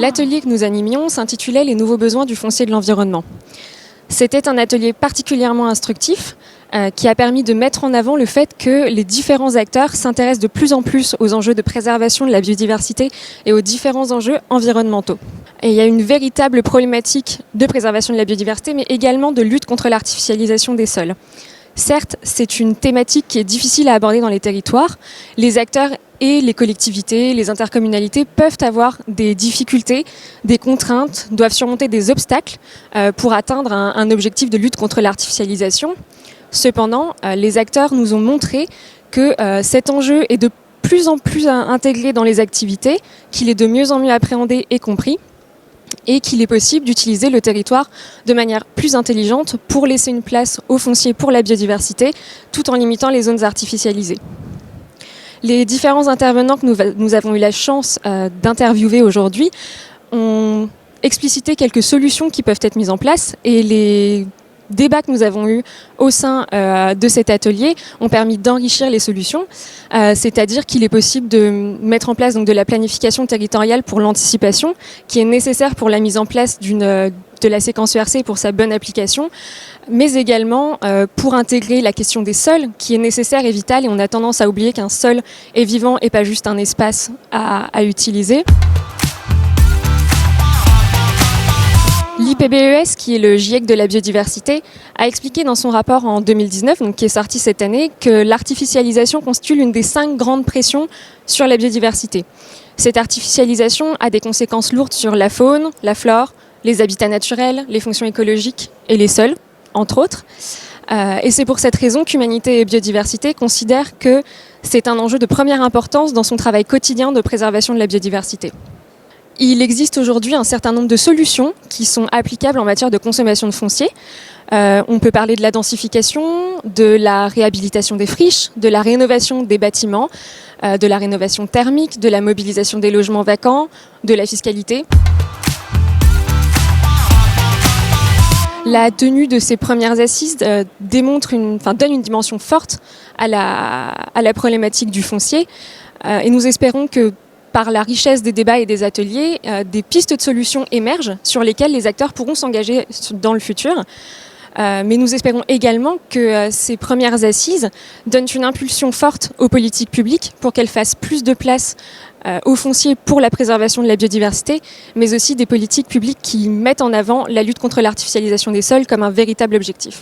L'atelier que nous animions s'intitulait « Les nouveaux besoins du foncier de l'environnement ». C'était un atelier particulièrement instructif qui a permis de mettre en avant le fait que les différents acteurs s'intéressent de plus en plus aux enjeux de préservation de la biodiversité et aux différents enjeux environnementaux. Et il y a une véritable problématique de préservation de la biodiversité, mais également de lutte contre l'artificialisation des sols. Certes, c'est une thématique qui est difficile à aborder dans les territoires. Les acteurs et les collectivités, les intercommunalités peuvent avoir des difficultés, des contraintes, doivent surmonter des obstacles pour atteindre un objectif de lutte contre l'artificialisation. Cependant, les acteurs nous ont montré que cet enjeu est de plus en plus intégré dans les activités, qu'il est de mieux en mieux appréhendé et compris, et qu'il est possible d'utiliser le territoire de manière plus intelligente pour laisser une place au foncier pour la biodiversité, tout en limitant les zones artificialisées. Les différents intervenants que nous avons eu la chance d'interviewer aujourd'hui ont explicité quelques solutions qui peuvent être mises en place, et les débats que nous avons eus au sein de cet atelier ont permis d'enrichir les solutions, c'est-à-dire qu'il est possible de mettre en place donc, de la planification territoriale pour l'anticipation, qui est nécessaire pour la mise en place de la séquence ERC pour sa bonne application, mais également pour intégrer la question des sols, qui est nécessaire et vitale, et on a tendance à oublier qu'un sol est vivant et pas juste un espace à utiliser. L'IPBES, qui est le GIEC de la biodiversité, a expliqué dans son rapport en 2019, donc qui est sorti cette année, que l'artificialisation constitue l'une des 5 grandes pressions sur la biodiversité. Cette artificialisation a des conséquences lourdes sur la faune, la flore, les habitats naturels, les fonctions écologiques et les sols, entre autres. Et c'est pour cette raison qu'Humanité et Biodiversité considèrent que c'est un enjeu de première importance dans son travail quotidien de préservation de la biodiversité. Il existe aujourd'hui un certain nombre de solutions qui sont applicables en matière de consommation de foncier. On peut parler de la densification, de la réhabilitation des friches, de la rénovation des bâtiments, de la rénovation thermique, de la mobilisation des logements vacants, de la fiscalité. La tenue de ces premières assises donne une dimension forte à la problématique du foncier, et nous espérons que par la richesse des débats et des ateliers, des pistes de solutions émergent sur lesquelles les acteurs pourront s'engager dans le futur. Mais nous espérons également que ces premières assises donnent une impulsion forte aux politiques publiques pour qu'elles fassent plus de place au foncier pour la préservation de la biodiversité, mais aussi des politiques publiques qui mettent en avant la lutte contre l'artificialisation des sols comme un véritable objectif.